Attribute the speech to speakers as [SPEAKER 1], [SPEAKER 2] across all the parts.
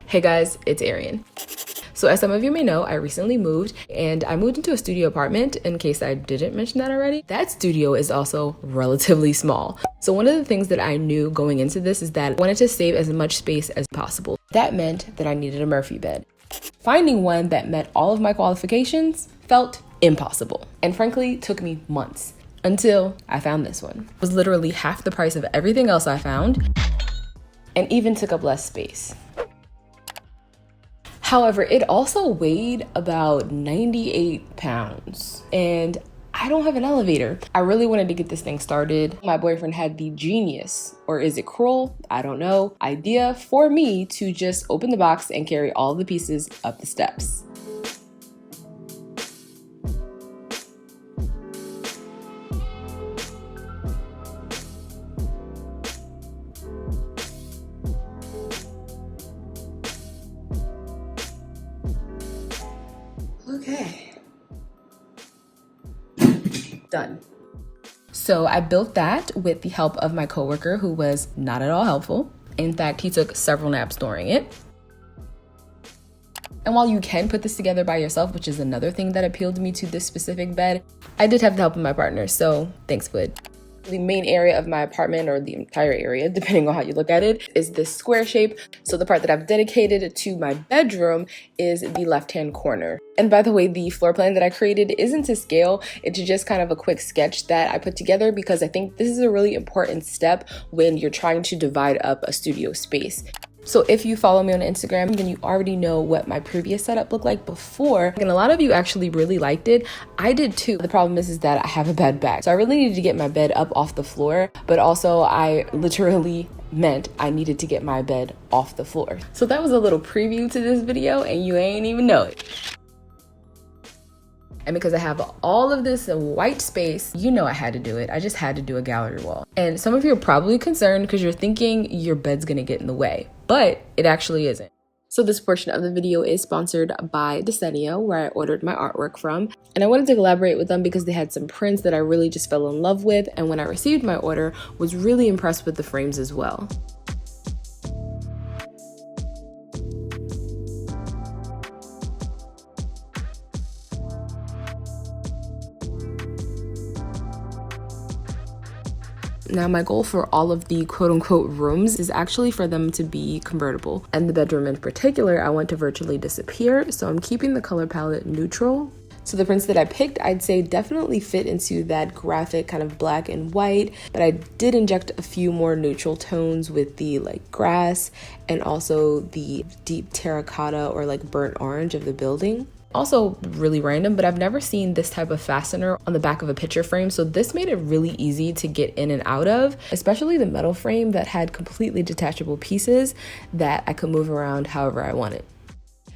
[SPEAKER 1] Hey guys, it's Arian. So as some of you may know, I recently moved and I moved into a studio apartment. In case I didn't mention that already, that studio is also relatively small. So one of the things that I knew going into this is that I wanted to save as much space as possible. That meant that I needed a Murphy bed. Finding one that met all of my qualifications felt impossible, and frankly took me months until I found this one. It was literally half the price of everything else I found and even took up less space. However, it also weighed about 98 pounds and I don't have an elevator. I really wanted to get this thing started. My boyfriend had the genius, or is it cruel? I don't know, idea for me to just open the box and carry all the pieces up the steps. Okay. Done. So I built that with the help of my coworker, who was not at all helpful. In fact, he took several naps during it. And while you can put this together by yourself, which is another thing that appealed to me to this specific bed, I did have the help of my partner, so thanks, Wood. The main area of my apartment, or the entire area, depending on how you look at it, is this square shape. So the part that I've dedicated to my bedroom is the left-hand corner. And by the way, the floor plan that I created isn't to scale. It's just kind of a quick sketch that I put together because I think this is a really important step when you're trying to divide up a studio space. So if you follow me on Instagram, then you already know what my previous setup looked like before. And a lot of you actually really liked it. I did too. The problem is that I have a bad back. So I really needed to get my bed up off the floor, but also I literally meant I needed to get my bed off the floor. So that was a little preview to this video and you ain't even know it. And because I have all of this white space, you know I had to do it. I just had to do a gallery wall. And some of you are probably concerned because you're thinking your bed's gonna get in the way, but it actually isn't. So this portion of the video is sponsored by Desenio, where I ordered my artwork from. And I wanted to collaborate with them because they had some prints that I really just fell in love with. And when I received my order, was really impressed with the frames as well. Now, my goal for all of the quote-unquote rooms is actually for them to be convertible. And the bedroom in particular, I want to virtually disappear, so I'm keeping the color palette neutral. So the prints that I picked, I'd say definitely fit into that graphic kind of black and white, but I did inject a few more neutral tones with the like grass and also the deep terracotta or like burnt orange of the building. Also really random, but I've never seen this type of fastener on the back of a picture frame, so this made it really easy to get in and out of, especially the metal frame that had completely detachable pieces that I could move around however I wanted.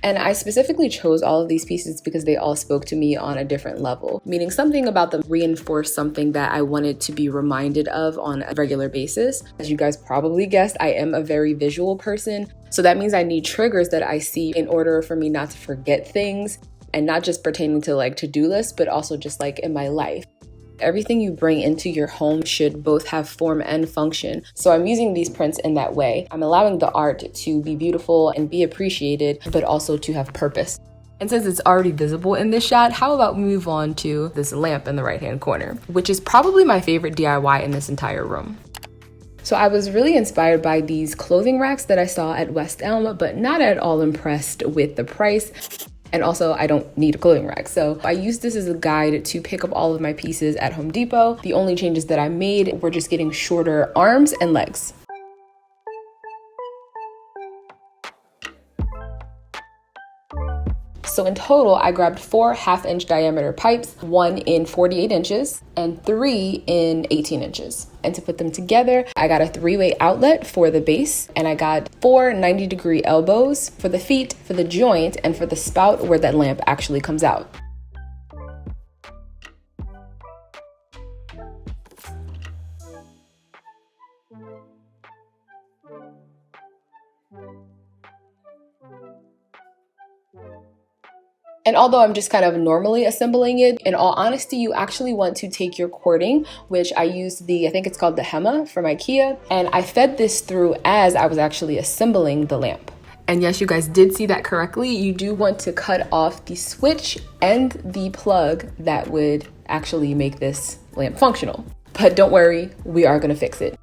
[SPEAKER 1] And I specifically chose all of these pieces because they all spoke to me on a different level, meaning something about them reinforced something that I wanted to be reminded of on a regular basis. As you guys probably guessed, I am a very visual person. So that means I need triggers that I see in order for me not to forget things, and not just pertaining to like to-do lists, but also just like in my life. Everything you bring into your home should both have form and function. So I'm using these prints in that way. I'm allowing the art to be beautiful and be appreciated, but also to have purpose. And since it's already visible in this shot, how about we move on to this lamp in the right-hand corner, which is probably my favorite DIY in this entire room. So I was really inspired by these clothing racks that I saw at West Elm, but not at all impressed with the price. And also, I don't need a clothing rack. So I used this as a guide to pick up all of my pieces at Home Depot. The only changes that I made were just getting shorter arms and legs. So in total, I grabbed 4 half-inch diameter pipes, 1 in 48 inches and 3 in 18 inches. And to put them together, I got a 3-way outlet for the base, and I got 4 90-degree elbows for the feet, for the joint, and for the spout where that lamp actually comes out. And although I'm just kind of normally assembling it, in all honesty, you actually want to take your cording, which I used I think it's called the Hema from IKEA, and I fed this through as I was actually assembling the lamp. And yes, you guys did see that correctly. You do want to cut off the switch and the plug that would actually make this lamp functional. But don't worry, we are gonna fix it.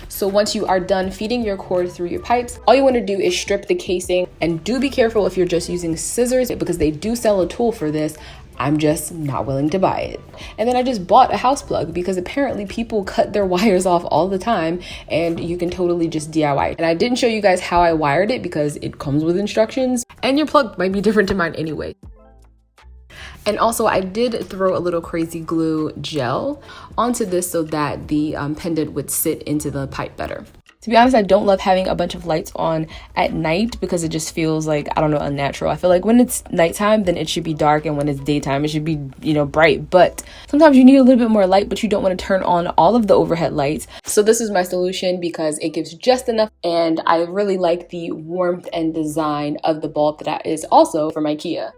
[SPEAKER 1] So once you are done feeding your cord through your pipes, all you want to do is strip the casing, and do be careful if you're just using scissors because they do sell a tool for this. I'm just not willing to buy it. And then I just bought a house plug because apparently people cut their wires off all the time and you can totally just DIY it. And I didn't show you guys how I wired it because it comes with instructions and your plug might be different to mine anyway. And also I did throw a little crazy glue gel onto this so that the pendant would sit into the pipe better. To be honest, I don't love having a bunch of lights on at night because it just feels like, I don't know, unnatural. I feel like when it's nighttime, then it should be dark, and when it's daytime, it should be, bright. But sometimes you need a little bit more light, but you don't want to turn on all of the overhead lights. So this is my solution because it gives just enough, and I really like the warmth and design of the bulb that is also from IKEA.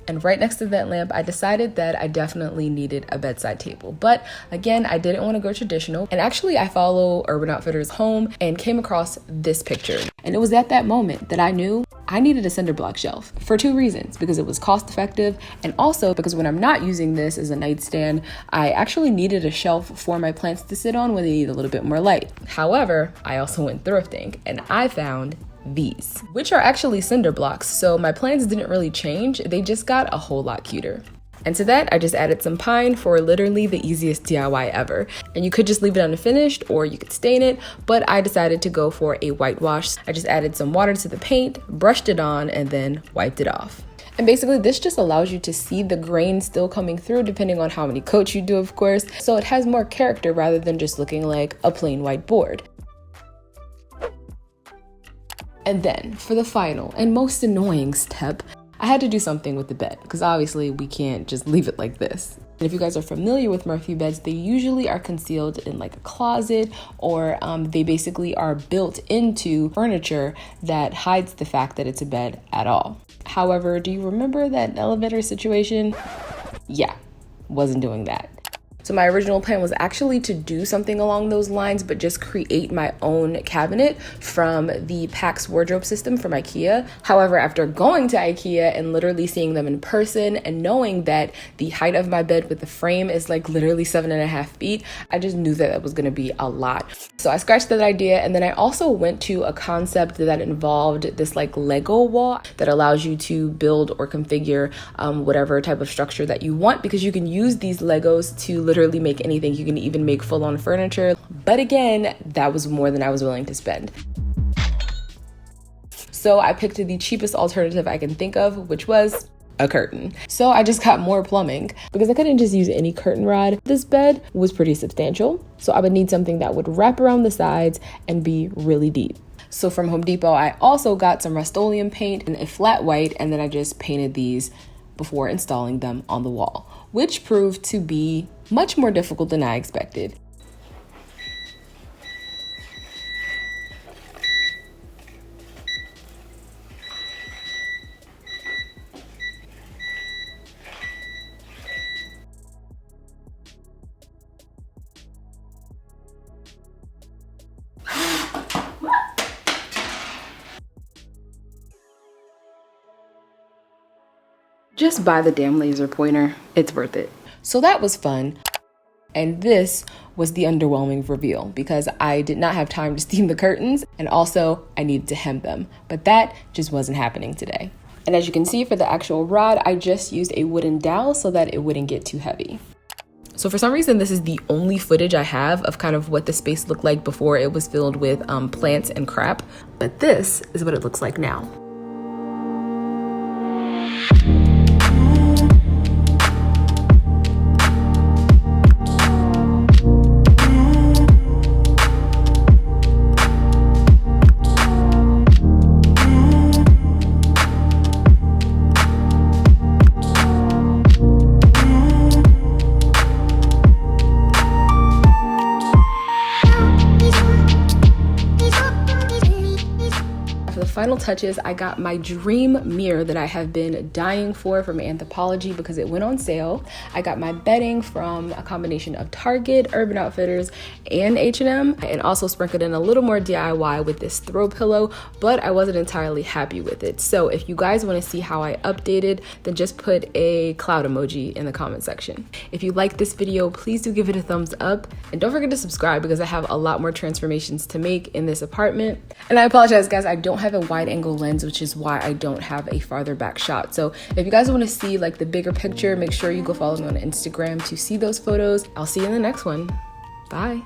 [SPEAKER 1] And right next to that lamp, I decided that I definitely needed a bedside table. But again, I didn't want to go traditional. And actually, I follow Urban Outfitters Home and came across this picture. And it was at that moment that I knew I needed a cinder block shelf for 2 reasons. Because it was cost effective, and also because when I'm not using this as a nightstand, I actually needed a shelf for my plants to sit on when they need a little bit more light. However, I also went thrifting and I found these, which are actually cinder blocks, so my plants didn't really change, they just got a whole lot cuter. And to that, I just added some pine for literally the easiest DIY ever. And you could just leave it unfinished or you could stain it, but I decided to go for a whitewash. I just added some water to the paint, brushed it on, and then wiped it off. And basically this just allows you to see the grain still coming through depending on how many coats you do, of course. So it has more character rather than just looking like a plain white board. And then for the final and most annoying step, I had to do something with the bed because obviously we can't just leave it like this. And if you guys are familiar with Murphy beds, they usually are concealed in like a closet, or they basically are built into furniture that hides the fact that it's a bed at all. However, do you remember that elevator situation? Yeah, wasn't doing that. So my original plan was actually to do something along those lines, but just create my own cabinet from the PAX wardrobe system from IKEA. However, after going to IKEA and literally seeing them in person and knowing that the height of my bed with the frame is like literally 7.5 feet, I just knew that was gonna be a lot. So I scratched that idea, and then I also went to a concept that involved this like Lego wall that allows you to build or configure whatever type of structure that you want, because you can use these Legos to literally make anything. You can even make full-on furniture. But again, that was more than I was willing to spend. So I picked the cheapest alternative I can think of, which was a curtain. So I just got more plumbing because I couldn't just use any curtain rod. This bed was pretty substantial, so I would need something that would wrap around the sides and be really deep. So from Home Depot, I also got some Rust-Oleum paint and a flat white, and then I just painted these before installing them on the wall, which proved to be much more difficult than I expected. Just buy the damn laser pointer. It's worth it. So that was fun. And this was the underwhelming reveal because I did not have time to steam the curtains, and also I needed to hem them. But that just wasn't happening today. And as you can see, for the actual rod, I just used a wooden dowel so that it wouldn't get too heavy. So for some reason, this is the only footage I have of kind of what the space looked like before it was filled with plants and crap. But this is what it looks like now. final touches, I got my dream mirror that I have been dying for from Anthropologie because it went on sale. I got my bedding from a combination of Target, Urban Outfitters, and H&M, and also sprinkled in a little more DIY with this throw pillow, but I wasn't entirely happy with it. So if you guys want to see how I updated, then just put a cloud emoji in the comment section. If you like this video, please do give it a thumbs up, and don't forget to subscribe because I have a lot more transformations to make in this apartment. And I apologize guys, I don't have a wide angle lens, which is why I don't have a farther back shot. So if you guys want to see like the bigger picture, make sure you go follow me on Instagram to see those photos. I'll see you in the next one. Bye.